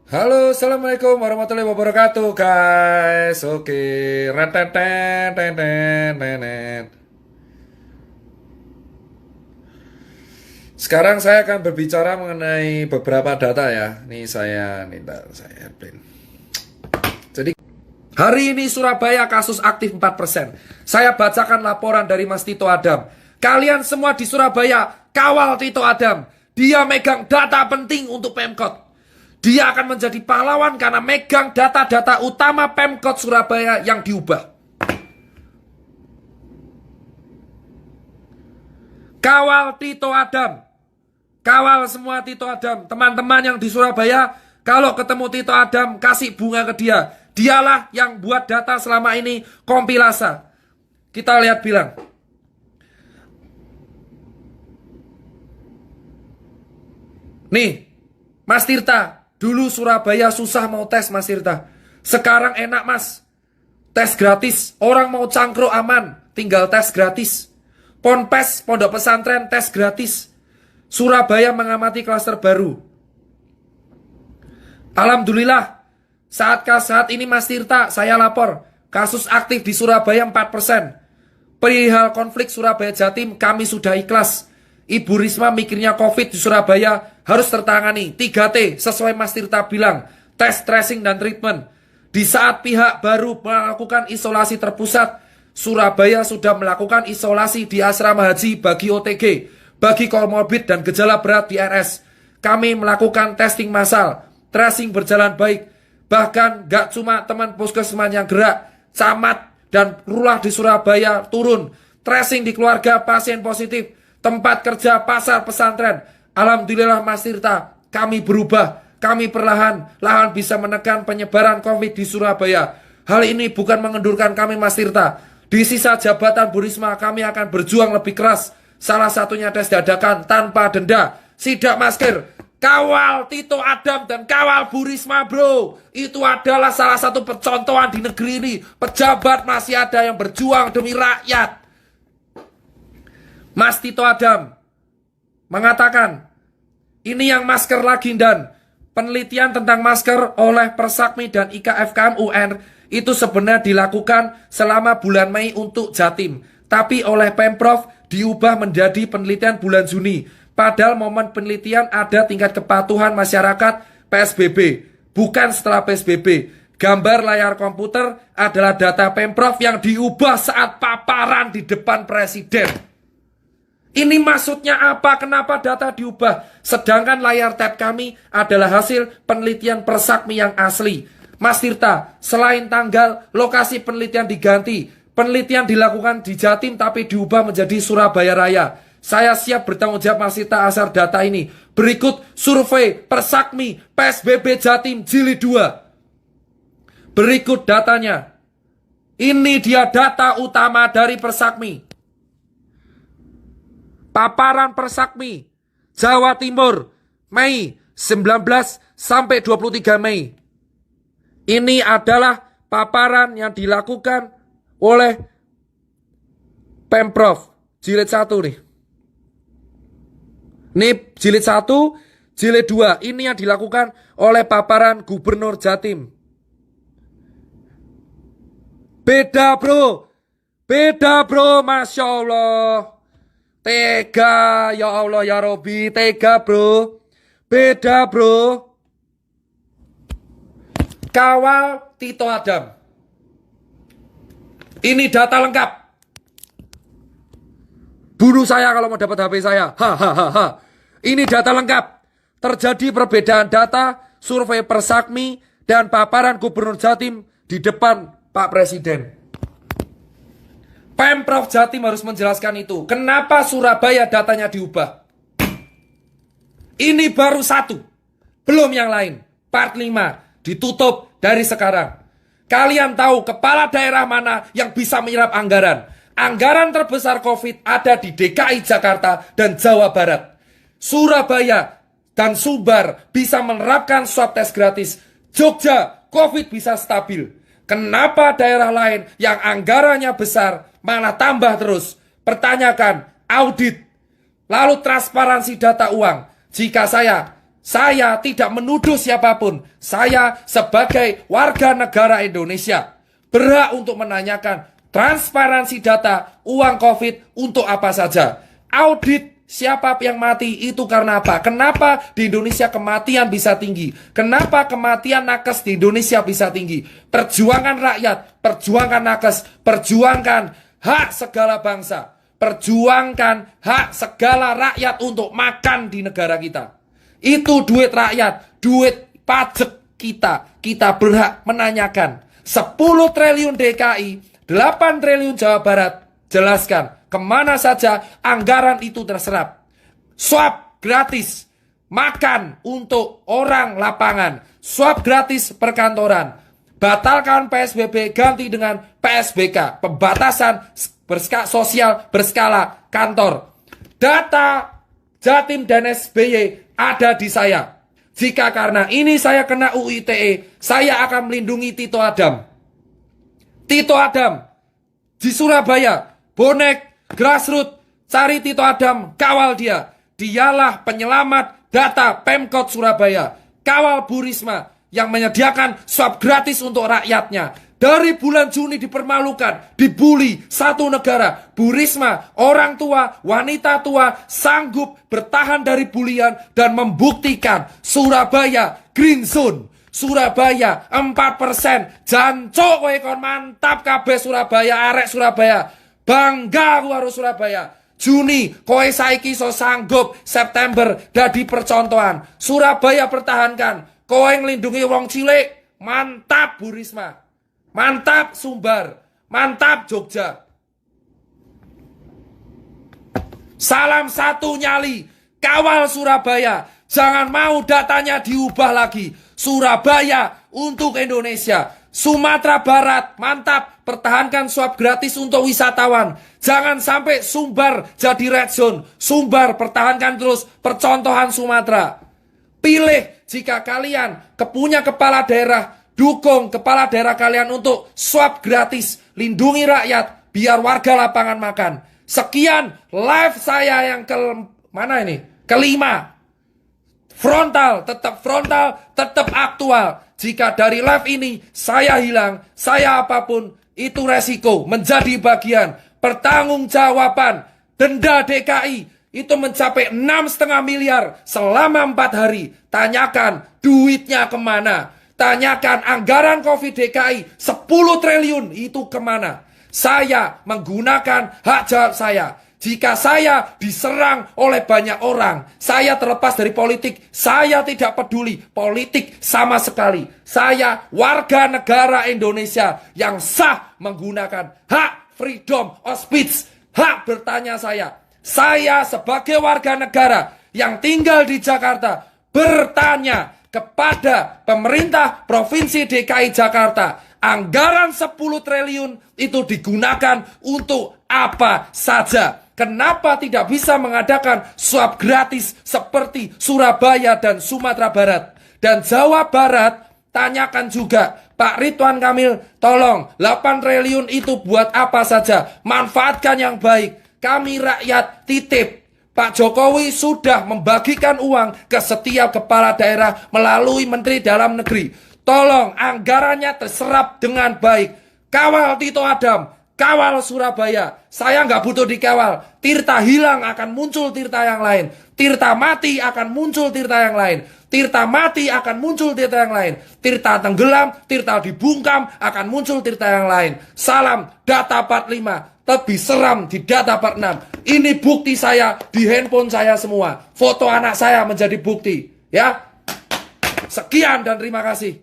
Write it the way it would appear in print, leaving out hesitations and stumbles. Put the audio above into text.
Halo, assalamualaikum warahmatullahi wabarakatuh, guys. Oke, rentetet. Sekarang saya akan berbicara mengenai beberapa data ya. Bentar, saya print. Jadi, hari ini Surabaya kasus aktif 4%. Saya bacakan laporan dari Mas Tito Adam. Kalian semua di Surabaya, kawal Tito Adam. Dia megang data penting untuk Pemkot. Dia akan menjadi pahlawan karena megang data-data utama Pemkot Surabaya yang diubah. Kawal Tito Adam. Kawal semua Tito Adam. Teman-teman yang di Surabaya, kalau ketemu Tito Adam, kasih bunga ke dia. Dialah yang buat data selama ini kompilasa. Kita lihat bilang. Nih, Mas Tirta. Dulu Surabaya susah mau tes, Mas Tirta. Sekarang enak, Mas. Tes gratis. Orang mau cangkruk aman. Tinggal tes gratis. Ponpes, pondok pesantren, tes gratis. Surabaya mengamati klaster baru. Alhamdulillah. Saat ini Mas Tirta, saya lapor. Kasus aktif di Surabaya 4%. Perihal konflik Surabaya Jatim, kami sudah ikhlas. Ibu Risma mikirnya COVID di Surabaya harus tertangani. 3T sesuai Mas Tirta bilang. Tes, tracing, dan treatment. Di saat pihak baru melakukan isolasi terpusat, Surabaya sudah melakukan isolasi di asrama haji bagi OTG, bagi komorbid dan gejala berat di RS. Kami melakukan testing massal. Tracing berjalan baik. Bahkan gak cuma teman puskesmas yang gerak, camat dan lurah di Surabaya turun. Tracing di keluarga pasien positif. Tempat kerja, pasar, pesantren. Alhamdulillah Mas Tirta, kami berubah. Kami perlahan-lahan bisa menekan penyebaran COVID di Surabaya. Hal ini bukan mengendurkan kami Mas Tirta. Di sisa jabatan Bu Risma, kami akan berjuang lebih keras. Salah satunya tes dadakan tanpa denda. Sidak masker. Kawal Tito Adam dan kawal Bu Risma, bro. Itu adalah salah satu percontohan di negeri ini. Pejabat masih ada yang berjuang demi rakyat. Mas Tito Adam mengatakan, ini yang masker lagi dan penelitian tentang masker oleh Persakmi dan IKFKM UN itu sebenarnya dilakukan selama bulan Mei untuk Jatim. Tapi oleh Pemprov diubah menjadi penelitian bulan Juni. Padahal momen penelitian ada tingkat kepatuhan masyarakat PSBB. Bukan setelah PSBB. Gambar layar komputer adalah data Pemprov yang diubah saat paparan di depan Presiden. Ini maksudnya apa? Kenapa data diubah? Sedangkan layar tab kami adalah hasil penelitian Persakmi yang asli. Mas Tirta, selain tanggal, lokasi penelitian diganti. Penelitian dilakukan di Jatim tapi diubah menjadi Surabaya Raya. Saya siap bertanggung jawab Mas Tirta asal data ini. Berikut survei Persakmi PSBB Jatim Jilid 2. Berikut datanya. Ini dia data utama dari Persakmi. Paparan Persakmi Jawa Timur Mei 19 sampai 23 Mei. Ini adalah paparan yang dilakukan oleh Pemprov jilid 1 nih. Ini jilid 1, jilid 2. Ini yang dilakukan oleh paparan Gubernur Jatim. Beda bro. Beda bro, Masya Allah. Tega, ya Allah, ya Robi, tega bro. Beda bro. Kawal Tito Adam. Ini data lengkap. Bunuh saya kalau mau dapat HP saya. Hahaha. Ini data lengkap. Terjadi perbedaan data survei Persakmi dan paparan Gubernur Jatim di depan Pak Presiden. Pemprov Jatim harus menjelaskan itu. Kenapa Surabaya datanya diubah? Ini baru satu. Belum yang lain. Part 5 ditutup dari sekarang. Kalian tahu kepala daerah mana yang bisa menyerap anggaran? Anggaran terbesar COVID ada di DKI Jakarta dan Jawa Barat. Surabaya dan Sumbar bisa menerapkan swab test gratis. Jogja, COVID bisa stabil. Kenapa daerah lain yang anggarannya besar malah tambah terus? Pertanyakan, audit, lalu transparansi data uang. Jika saya Saya tidak menuduh siapapun. Saya sebagai warga negara Indonesia berhak untuk menanyakan transparansi data uang COVID untuk apa saja. Audit siapa yang mati itu karena apa? Kenapa di Indonesia kematian bisa tinggi? Kenapa kematian nakes di Indonesia bisa tinggi? Perjuangan rakyat, perjuangan nakes, perjuangkan hak segala bangsa. Perjuangkan hak segala rakyat untuk makan di negara kita. Itu duit rakyat, duit pajak kita. Kita berhak menanyakan. 10 triliun DKI, 8 triliun Jawa Barat. Jelaskan kemana saja anggaran itu terserap. Swab gratis, makan untuk orang lapangan, swab gratis perkantoran. Batalkan PSBB, ganti dengan PSBK, pembatasan sosial berskala kantor. Data Jatim dan SBY ada di saya. Jika karena ini saya kena UU ITE, saya akan melindungi Tito Adam. Tito Adam di Surabaya, bonek, grassroots, cari Tito Adam, kawal dia. Dialah penyelamat data Pemkot Surabaya. Kawal Bu Risma yang menyediakan swab gratis untuk rakyatnya. Dari bulan Juni dipermalukan, dibully satu negara. Bu Risma, orang tua, wanita tua, sanggup bertahan dari bulian dan membuktikan Surabaya green zone. Surabaya 4%. Jancuk kowe kon mantap kabeh Surabaya, arek Surabaya. Bangga aku harus Surabaya. Juni kowe saiki so sanggup, September dadi percontohan. Surabaya pertahankan. Kowe nglindungi wong cilik. Mantap Bu Risma. Mantap Sumbar, mantap Jogja. Salam satu nyali, kawal Surabaya. Jangan mau datanya diubah lagi. Surabaya untuk Indonesia. Sumatera Barat, mantap. Pertahankan swab gratis untuk wisatawan. Jangan sampai Sumbar jadi red zone. Sumbar pertahankan terus percontohan Sumatera. Pilih jika kalian punya kepala daerah. Dukung kepala daerah kalian untuk swab gratis. Lindungi rakyat biar warga lapangan makan. Sekian live saya yang kelima. Frontal, tetap aktual. Jika dari live ini saya hilang, saya apapun, itu resiko menjadi bagian pertanggungjawaban. Denda DKI itu mencapai 6,5 miliar selama 4 hari. Tanyakan duitnya kemana. Tanyakan anggaran COVID DKI 10 triliun itu kemana? Saya menggunakan hak jawab saya. Jika saya diserang oleh banyak orang, saya terlepas dari politik, saya tidak peduli politik sama sekali. Saya warga negara Indonesia yang sah menggunakan hak freedom of speech, hak bertanya saya. Saya sebagai warga negara yang tinggal di Jakarta bertanya kepada pemerintah Provinsi DKI Jakarta, anggaran 10 triliun itu digunakan untuk apa saja? Kenapa tidak bisa mengadakan swab gratis seperti Surabaya dan Sumatera Barat? Dan Jawa Barat, tanyakan juga, Pak Ridwan Kamil, tolong 8 triliun itu buat apa saja? Manfaatkan yang baik. Kami rakyat titip. Pak Jokowi sudah membagikan uang ke setiap kepala daerah melalui Menteri Dalam Negeri. Tolong anggarannya terserap dengan baik. Kawal Tito Adam, kawal Surabaya. Saya nggak butuh dikawal. Tirta hilang akan muncul tirta yang lain. Tirta mati akan muncul tirta yang lain. Tirta mati akan muncul tirta yang lain. Tirta tenggelam, tirta dibungkam akan muncul tirta yang lain. Salam data 45. Lebih seram di data part 6. Ini bukti saya di handphone saya semua. Foto anak saya menjadi bukti. Ya. Sekian dan terima kasih.